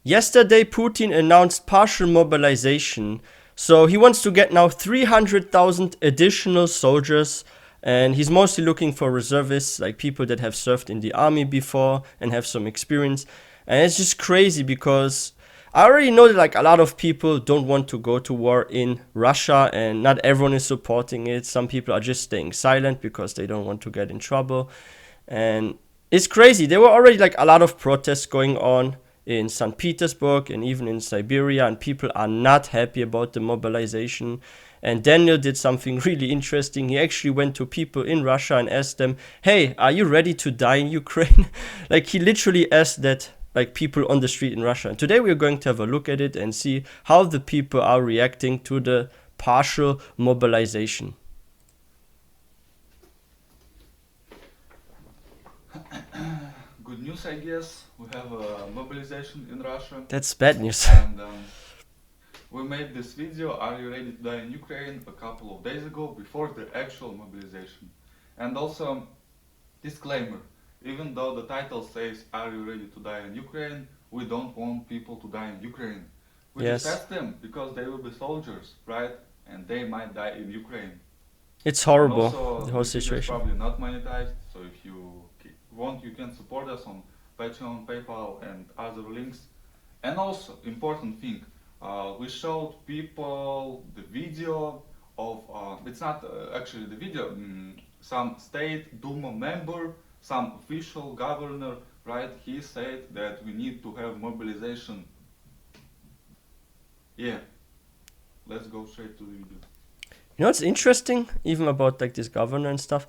yesterday Putin announced partial mobilization. So he wants to get now 300,000 additional soldiers, and he's mostly looking for reservists, like people that have served in the army before and have some experience. And it's just crazy because I already know that like a lot of people don't want to go to war in Russia, and not everyone is supporting it. Some people are just staying silent because they don't want to get in trouble. And it's crazy. There were already like a lot of protests going on in St. Petersburg and even in Siberia, and people are not happy about the mobilization. And Daniel did something really interesting. He actually went to people in Russia and asked them, hey, are you ready to die in Ukraine? Like he literally asked that like people on the street in Russia. And today we're going to have a look at it and see how the people are reacting to the partial mobilization. Good news, I guess. We have a mobilization in Russia. That's bad news. And we made this video, Are You Ready to Die in Ukraine, a couple of days ago, before the actual mobilization. And also, disclaimer, even though the title says, Are you ready to die in Ukraine? We don't want people to die in Ukraine. We Yes. just ask them, because they will be soldiers, right? And they might die in Ukraine. It's horrible, And also, the whole this video is situation. probably not monetized, so if you want, you can support us on Patreon, PayPal, and other links. And also, important thing, we showed people the video of, it's not actually the video, some state Duma member, some official governor, right? He said that we need to have mobilization. Yeah, let's go straight to the video. You know what's interesting, even about like this governor and stuff?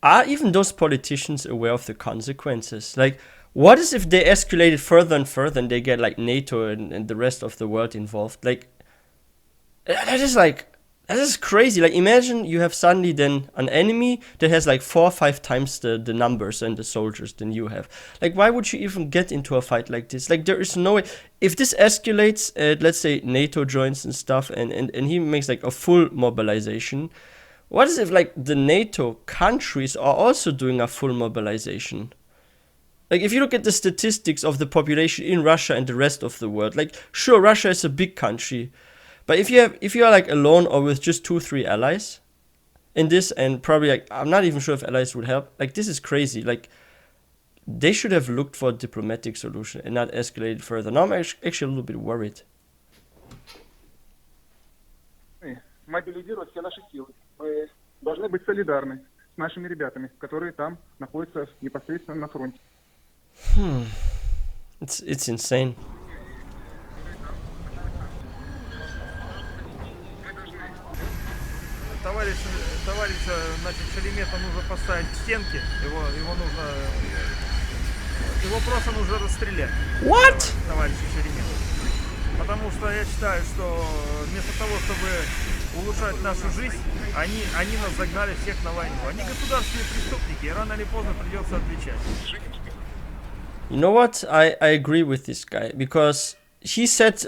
Are even those politicians aware of the consequences? Like, what is if they escalate it further and further and they get like NATO and the rest of the world involved? Like, that is crazy. Like, imagine you have suddenly then an enemy that has like 4 or 5 times the numbers and the soldiers than you have. Like, why would you even get into a fight like this? Like, there is no way. If this escalates, let's say NATO joins and stuff, and he makes like a full mobilization. What is if like the NATO countries are also doing a full mobilization? Like, if you look at the statistics of the population in Russia and the rest of the world, like, sure, Russia is a big country, but if you are like alone or with just 2-3 allies in this, and probably like I'm not even sure if allies would help. Like, this is crazy. Like, they should have looked for a diplomatic solution and not escalated further. Now I'm actually a little bit worried. Мобилизировать все наши силы. Мы должны быть солидарны с нашими ребятами, которые там находятся непосредственно на фронте. It's insane. Товарища, значит, Шеремета нужно поставить к стенке, его просто нужно расстрелять. What? Товарища Шеремета. Потому что я считаю, что вместо того, чтобы улучшать нашу жизнь, они нас загнали всех на войну. Они государственные преступники, и рано или поздно придется отвечать. You know what? I agree with this guy, because he said,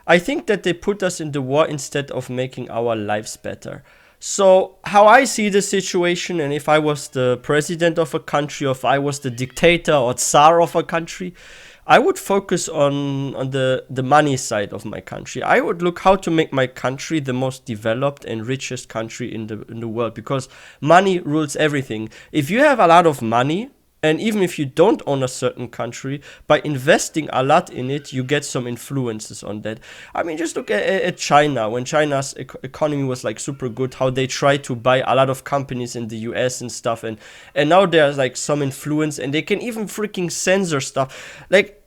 I think that they put us in the war instead of making our lives better. So how I see the situation, and if I was the president of a country, or if I was the dictator or Tsar of a country, I would focus on the money side of my country. I would look how to make my country the most developed and richest country in the world, because money rules everything. If you have a lot of money, and even if you don't own a certain country, by investing a lot in it, you get some influences on that. I mean, just look at China. When China's economy was like super good, how they tried to buy a lot of companies in the US and stuff. And now there's like some influence, and they can even freaking censor stuff. Like,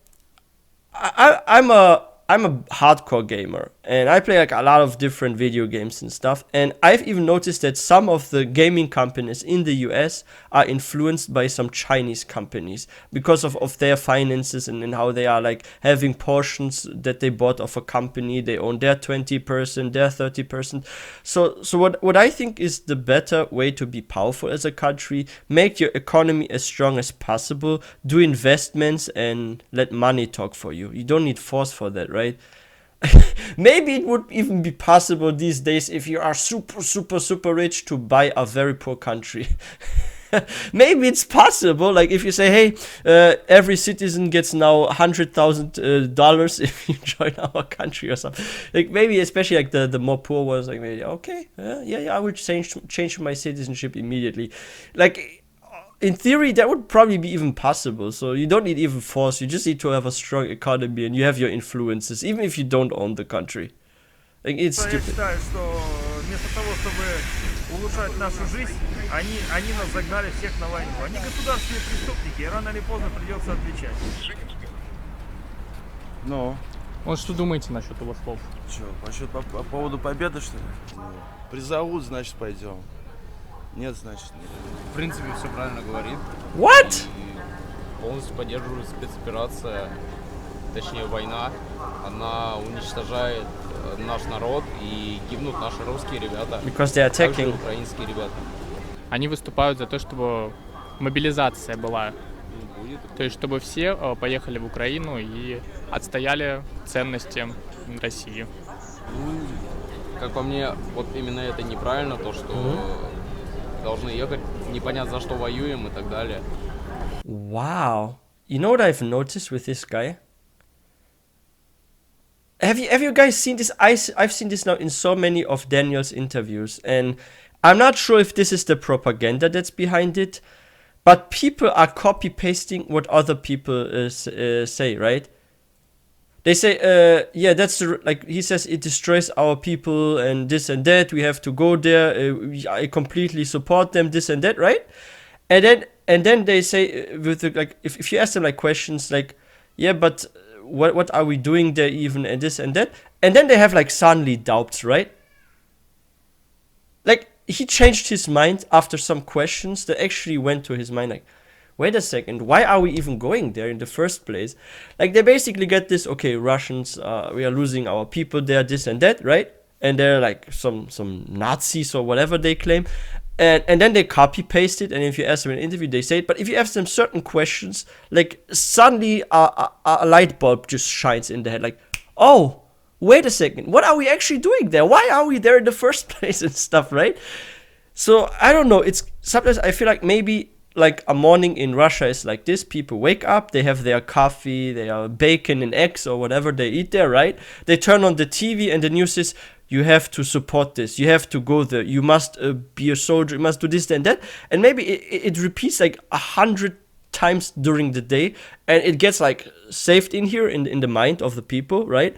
I'm a hardcore gamer, and I play like a lot of different video games and stuff, and I've even noticed that some of the gaming companies in the US are influenced by some Chinese companies because of their finances and how they are like having portions that they bought of a company. They own their 20%, their 30%. So what I think is the better way to be powerful as a country: make your economy as strong as possible, do investments, and let money talk for you. You don't need force for that, right? Maybe it would even be possible these days, if you are super rich, to buy a very poor country. maybe it's possible. Like if you say, hey, every citizen gets now $100,000 if you join our country or something. Like maybe especially like the more poor ones, like maybe okay, yeah, I would change my citizenship immediately. Like in theory, that would probably be even possible. So you don't need even force. You just need to have a strong economy and you have your influences, even if you don't own the country. Like it's Я stupid. считаю, что вместо того, чтобы улучшать нашу жизнь, они нас загнали всех на войну. Они государственные преступники, и рано или поздно придется отвечать. Ну, Вот что думаете насчет его слов? что, по поводу победы, что ли? Ну, призовут, значит, пойдем. Нет, значит, нет. В принципе, все правильно говорит. What? И полностью поддерживаю спецоперация, точнее война. Она уничтожает наш народ и гибнут наши русские ребята. Because they are Также attacking. украинские ребята. Они выступают за то, чтобы мобилизация была. Будет. То есть, чтобы все поехали в Украину и отстояли ценности России. Ну, как по мне, вот именно это неправильно, то, что должны ехать, непонятно за что воюем и так далее. Wow. You know what I've noticed with this guy? Have you guys seen this? I've seen this now in so many of Daniel's interviews, and I'm not sure if this is the propaganda that's behind it, but people are copy pasting what other people say, right? They say, yeah, like he says, it destroys our people and this and that. We have to go there. I completely support them. This and that, right? And then they say with like if you ask them like questions like, yeah, but what are we doing there even and this and that, and then they have like suddenly doubts, right? Like he changed his mind after some questions that actually went to his mind like, wait a second, why are we even going there in the first place? Like they basically get this, okay, Russians, we are losing our people there, this and that, right? And they're like some Nazis or whatever they claim. And then they copy paste it, and if you ask them in an interview, they say it. But if you ask them certain questions, like suddenly a light bulb just shines in their head. Like, oh, wait a second, what are we actually doing there? Why are we there in the first place and stuff, right? So I don't know. It's sometimes I feel like maybe like a morning in Russia is like this. People wake up, they have their coffee, their bacon and eggs or whatever they eat there, right? They turn on the TV and the news is, you have to support this. You have to go there. You must be a soldier. You must do this and that. And maybe it repeats like 100 times during the day, and it gets like saved in here in the mind of the people, right?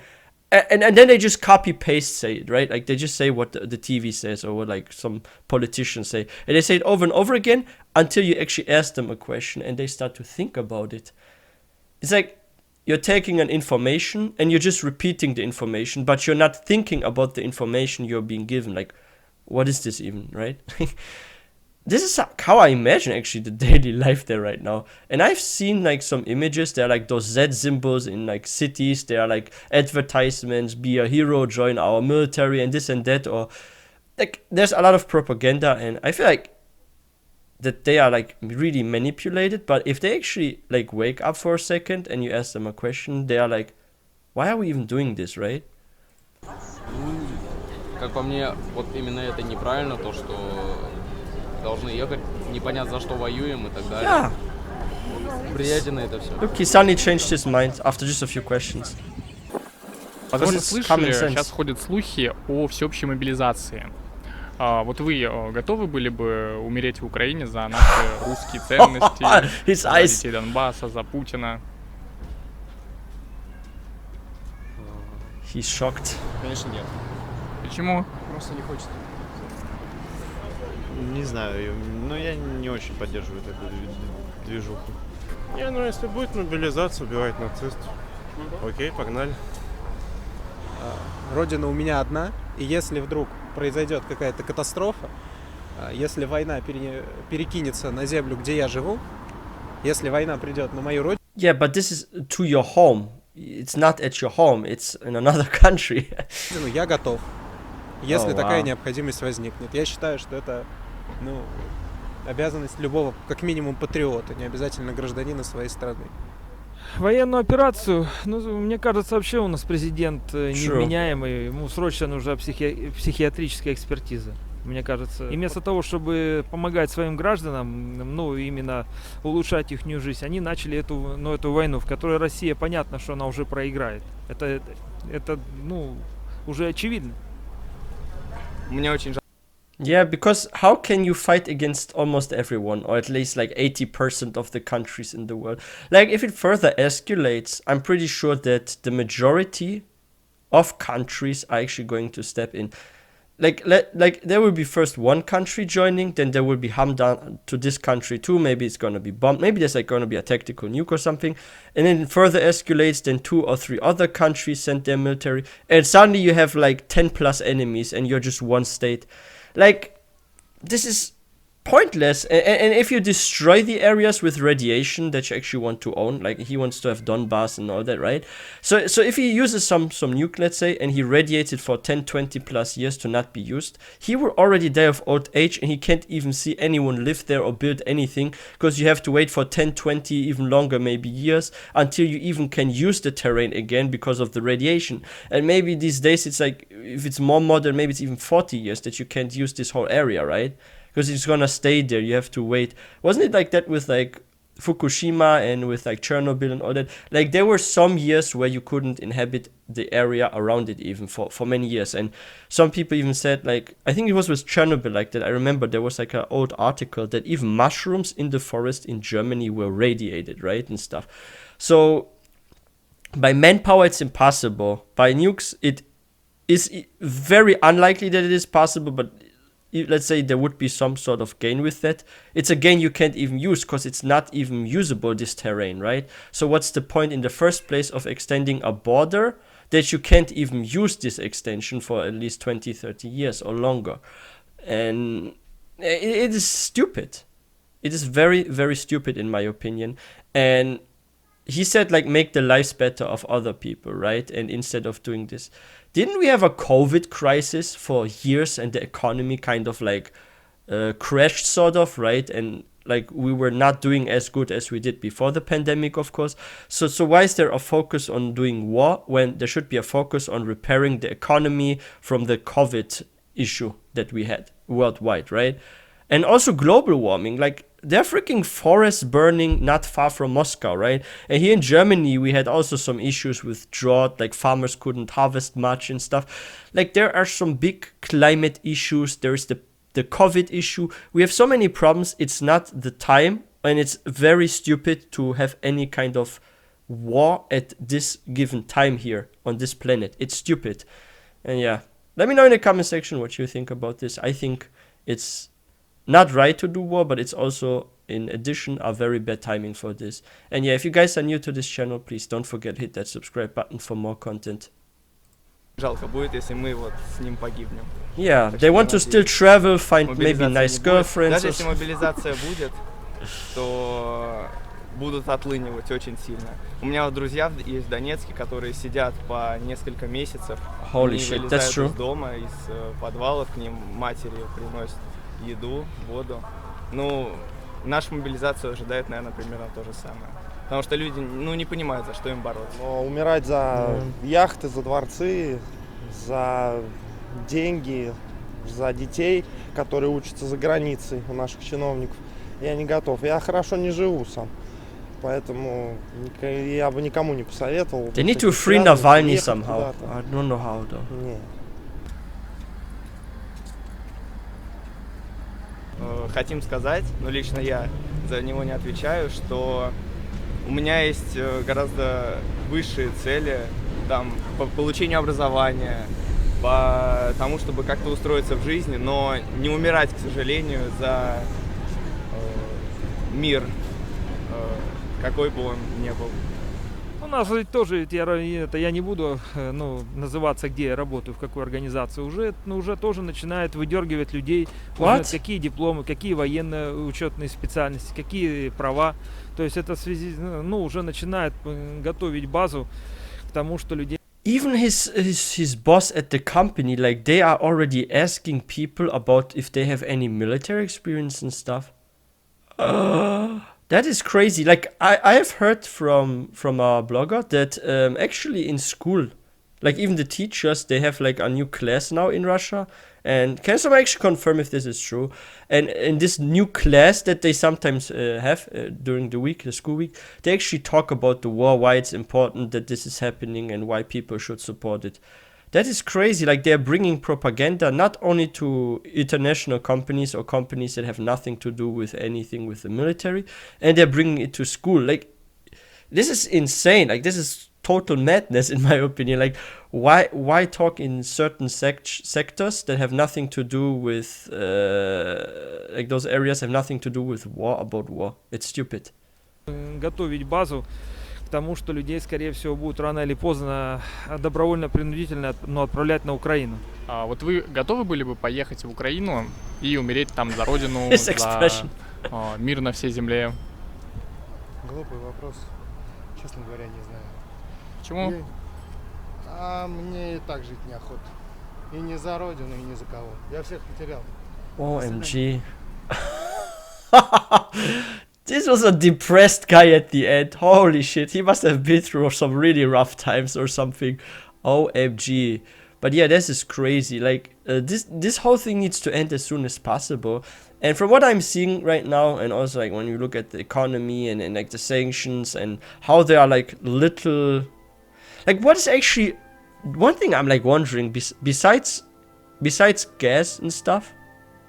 And then they just copy paste say it, right? Like they just say what the TV says or what like some politicians say, and they say it over and over again until you actually ask them a question and they start to think about it. It's like you're taking an information and you're just repeating the information, but you're not thinking about the information you're being given. Like, what is this even, right? This is how I imagine actually the daily life there right now. And I've seen like some images. There are like those Z symbols in like cities. There are like advertisements, be a hero, join our military and this and that. Or like there's a lot of propaganda, and I feel like that they are like really manipulated. But if they actually like wake up for a second and you ask them a question, they are like, why are we even doing this, right? Ну, как по мне, вот именно это неправильно, то, что должны ехать, непонятно за что воюем и так далее. Yeah. Приятно это все. Look, he suddenly changed his mind after just a few questions. Возможно, it's слышали, common sense. сейчас ходят слухи о всеобщей мобилизации. Вот вы готовы были бы умереть в Украине за наши русские ценности, His за eyes. детей Донбасса, за Путина? He's shocked. Конечно, нет. Почему? Просто не хочется. Не знаю, но я не очень поддерживаю такую движуху. Не, ну если будет мобилизация, убивать нацистов. Окей, погнали. Родина у меня одна, и если вдруг произойдет какая-то катастрофа, если война перекинется на землю, где я живу, если война придет на мою родину... Yeah, but this is to your home. It's not at your home. It's in another country. Я готов, если Oh, такая wow. необходимость возникнет. Я считаю, что это обязанность любого, как минимум, патриота, не обязательно гражданина своей страны. Военную операцию, мне кажется, вообще у нас президент невменяемый, ему срочно нужна психиатрическая экспертиза. мне кажется. И вместо того, чтобы помогать своим гражданам, ну, именно улучшать их жизнь, они начали эту войну, в которой Россия, понятно, что она уже проиграет. Это ну, уже очевидно. Мне очень жаль. Yeah, because how can you fight against almost everyone, or at least like 80% of the countries in the world? Like, if it further escalates, I'm pretty sure that the majority of countries are actually going to step in. Like there will be first one country joining, then there will be harm done to this country too. Maybe it's gonna be bombed. Maybe there's like gonna be a tactical nuke or something, and then it further escalates. Then 2 or 3 other countries send their military, and suddenly you have like 10 plus enemies, and you're just one state. Like, this is pointless. And if you destroy the areas with radiation that you actually want to own, like he wants to have Donbass and all that, right? So if he uses some nuke, let's say, and he radiates it for 10, 20 plus years to not be used, he will already die of old age, and he can't even see anyone live there or build anything, because you have to wait for 10, 20, even longer, maybe years, until you even can use the terrain again because of the radiation. And maybe these days it's like, if it's more modern, maybe it's even 40 years that you can't use this whole area, right? Because it's gonna stay there, you have to wait. Wasn't it like that with like Fukushima and with like Chernobyl and all that? Like, there were some years where you couldn't inhabit the area around it even for many years. And some people even said, like, I think it was with Chernobyl like that. I remember there was like an old article that even mushrooms in the forest in Germany were radiated, right, and stuff. So by manpower it's impossible. By nukes it is very unlikely that it is possible, but let's say there would be some sort of gain with that. It's a gain you can't even use because it's not even usable, this terrain, right? So what's the point in the first place of extending a border that you can't even use this extension for at least 20, 30 years or longer? And it is stupid. It is very, very stupid in my opinion. And he said, like, make the lives better of other people, right? And instead of doing this, didn't we have a COVID crisis for years and the economy kind of like crashed sort of, right? And like we were not doing as good as we did before the pandemic, of course. So why is there a focus on doing war when there should be a focus on repairing the economy from the COVID issue that we had worldwide, right? And also global warming, like, there are freaking forests burning not far from Moscow, right? And here in Germany, we had also some issues with drought, like farmers couldn't harvest much and stuff. Like, there are some big climate issues. There is the COVID issue. We have so many problems. It's not the time, and it's very stupid to have any kind of war at this given time here on this planet. It's stupid. And yeah, let me know in the comment section what you think about this. I think it's not right to do war, but it's also, in addition, a very bad timing for this. And yeah, if you guys are new to this channel, please don't forget hit that subscribe button for more content. Жалко будет, если мы вот с ним погибнем. Yeah, they want to still travel, find maybe nice girlfriends. Даже если мобилизация будет, то будут отлынивать очень сильно. У меня вот друзья есть в Донецке, которые сидят по несколько месяцев. Holy shit, that's true. Из дома, из подвалов, к ним матери приносят еду, воду. Ну, наша мобилизация ожидает, наверное, примерно то же самое. Потому что люди, ну, не понимают, за что им бороться. Но умирать за яхты, за дворцы, за деньги, за детей, которые учатся за границей у наших чиновников, я не готов. Я хорошо не живу сам. Поэтому я бы никому не посоветовал. They need to free Navalny somehow. I don't know how though. Нет. Хотим сказать, но лично я за него не отвечаю, что у меня есть гораздо высшие цели там, по получению образования, по тому, чтобы как-то устроиться в жизни, но не умирать, к сожалению, за мир, какой бы он ни был. У нас ведь тоже, я не буду называться, где я работаю, в какой организации, уже тоже начинают выдергивать людей, какие дипломы, какие военные учетные специальности, какие права. То есть это в связи, уже начинает готовить базу к тому, что людей... Even his boss at the company, like, they are already asking people about if they have any military experience and stuff. That is crazy. Like, I have heard from a blogger that actually in school Like even the teachers, they have like a new class now in Russia. And can someone actually confirm if this is true? And in this new class that they sometimes have during the week, the school week, they actually talk about the war, why it's important that this is happening and why people should support it. That is crazy. Like they're bringing propaganda not only to international companies or companies that have nothing to do with anything with the military, and they're bringing it to school. Like this is insane. Like this is total madness in my opinion. Like why talk in certain sectors that have nothing to do with like those areas have nothing to do with war, about war. It's stupid. Готовить базу к тому, что людей, скорее всего, будут рано или поздно добровольно-принудительно отправлять на Украину. А вот вы готовы были бы поехать в Украину и умереть там за родину, This за expression. мир на всей земле? Глупый вопрос. Честно говоря, не знаю. Почему? А мне и так жить неохота. И не за родину, и не за кого. Я всех потерял. OMG. This was a depressed guy at the end. Holy shit. He must have been through some really rough times or something. OMG. But yeah, this is crazy. Like, this whole thing needs to end as soon as possible. And from what I'm seeing right now, and also like when you look at the economy and like the sanctions and how they are like little... Like, what is actually... One thing I'm like wondering, besides gas and stuff,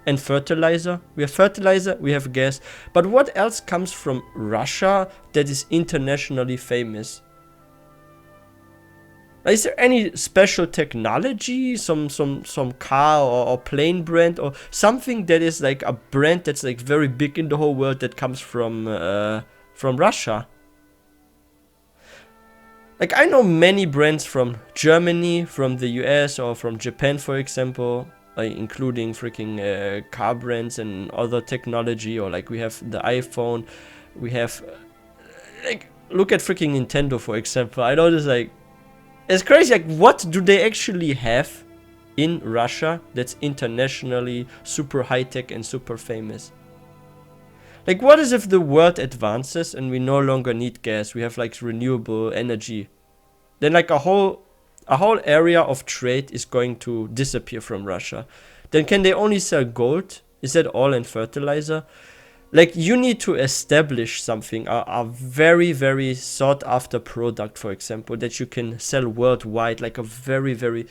and fertilizer, we have gas, but what else comes from Russia that is internationally famous? Is there any special technology, some car or plane brand or something that is like a brand that's like very big in the whole world that comes from Russia? Like I know many brands from Germany, from the US or from Japan, for example, including freaking car brands and other technology, or like we have the iPhone, we have like look at freaking Nintendo, for example. I know this, like it's crazy. Like what do they actually have in Russia that's internationally super high tech and super famous? Like what is if the world advances and we no longer need gas, we have like renewable energy, then like a whole area of trade is going to disappear from Russia. Then can they only sell gold? Is that all, in fertilizer? Like you need to establish something, a very, very sought after product, for example, that you can sell worldwide, like a very, very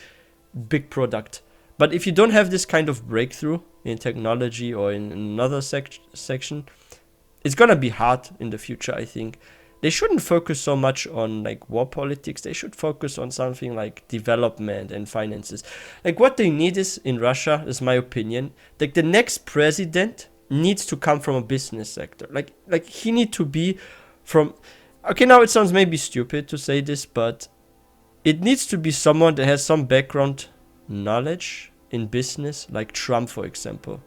big product. But if you don't have this kind of breakthrough in technology or in another section, it's gonna be hard in the future, I think. They shouldn't focus so much on like war politics. They should focus on something like development and finances. Like what they need is, in Russia, is my opinion, like the next president needs to come from a business sector. Like he need to be from, okay, now it sounds maybe stupid to say this, but it needs to be someone that has some background knowledge in business, like Trump, for example.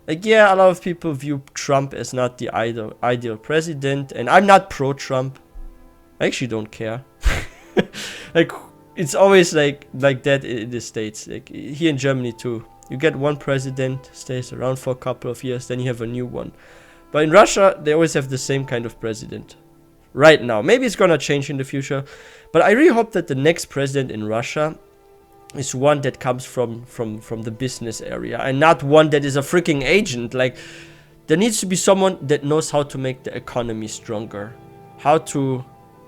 Like, yeah, a lot of people view Trump as not the ideal president, and I'm not pro-Trump. I actually don't care. Like, it's always like that in the States. Like, here in Germany too. You get one president, stays around for a couple of years, then you have a new one. But in Russia, they always have the same kind of president. Right now. Maybe it's gonna change in the future. But I really hope that the next president in Russia is one that comes from the business area and not one that is a freaking agent. Like, there needs to be someone that knows how to make the economy stronger, how to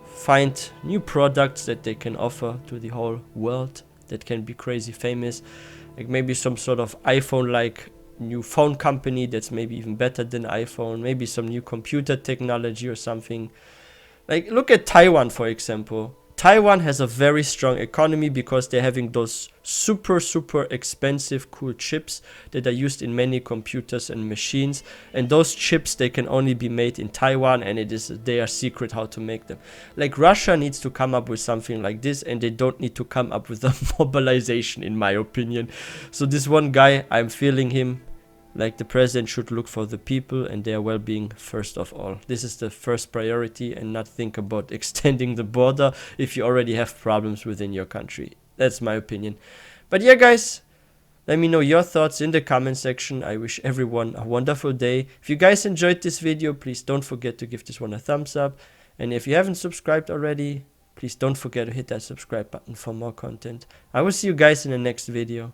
find new products that they can offer to the whole world that can be crazy famous. Like maybe some sort of iPhone like new phone company that's maybe even better than iPhone, maybe some new computer technology or something. Like look at Taiwan, for example. Taiwan has a very strong economy because they're having those super expensive cool chips that are used in many computers and machines, and those chips, they can only be made in Taiwan, and they are secret how to make them. Like Russia needs to come up with something like this, and they don't need to come up with a mobilization, in my opinion. So this one guy, I'm feeling him. Like the president should look for the people and their well-being first of all. This is the first priority, and not think about extending the border if you already have problems within your country. That's my opinion. But yeah, guys, let me know your thoughts in the comment section. I wish everyone a wonderful day. If you guys enjoyed this video, please don't forget to give this one a thumbs up. And if you haven't subscribed already, please please don't forget to hit that subscribe button for more content. I will see you guys in the next video.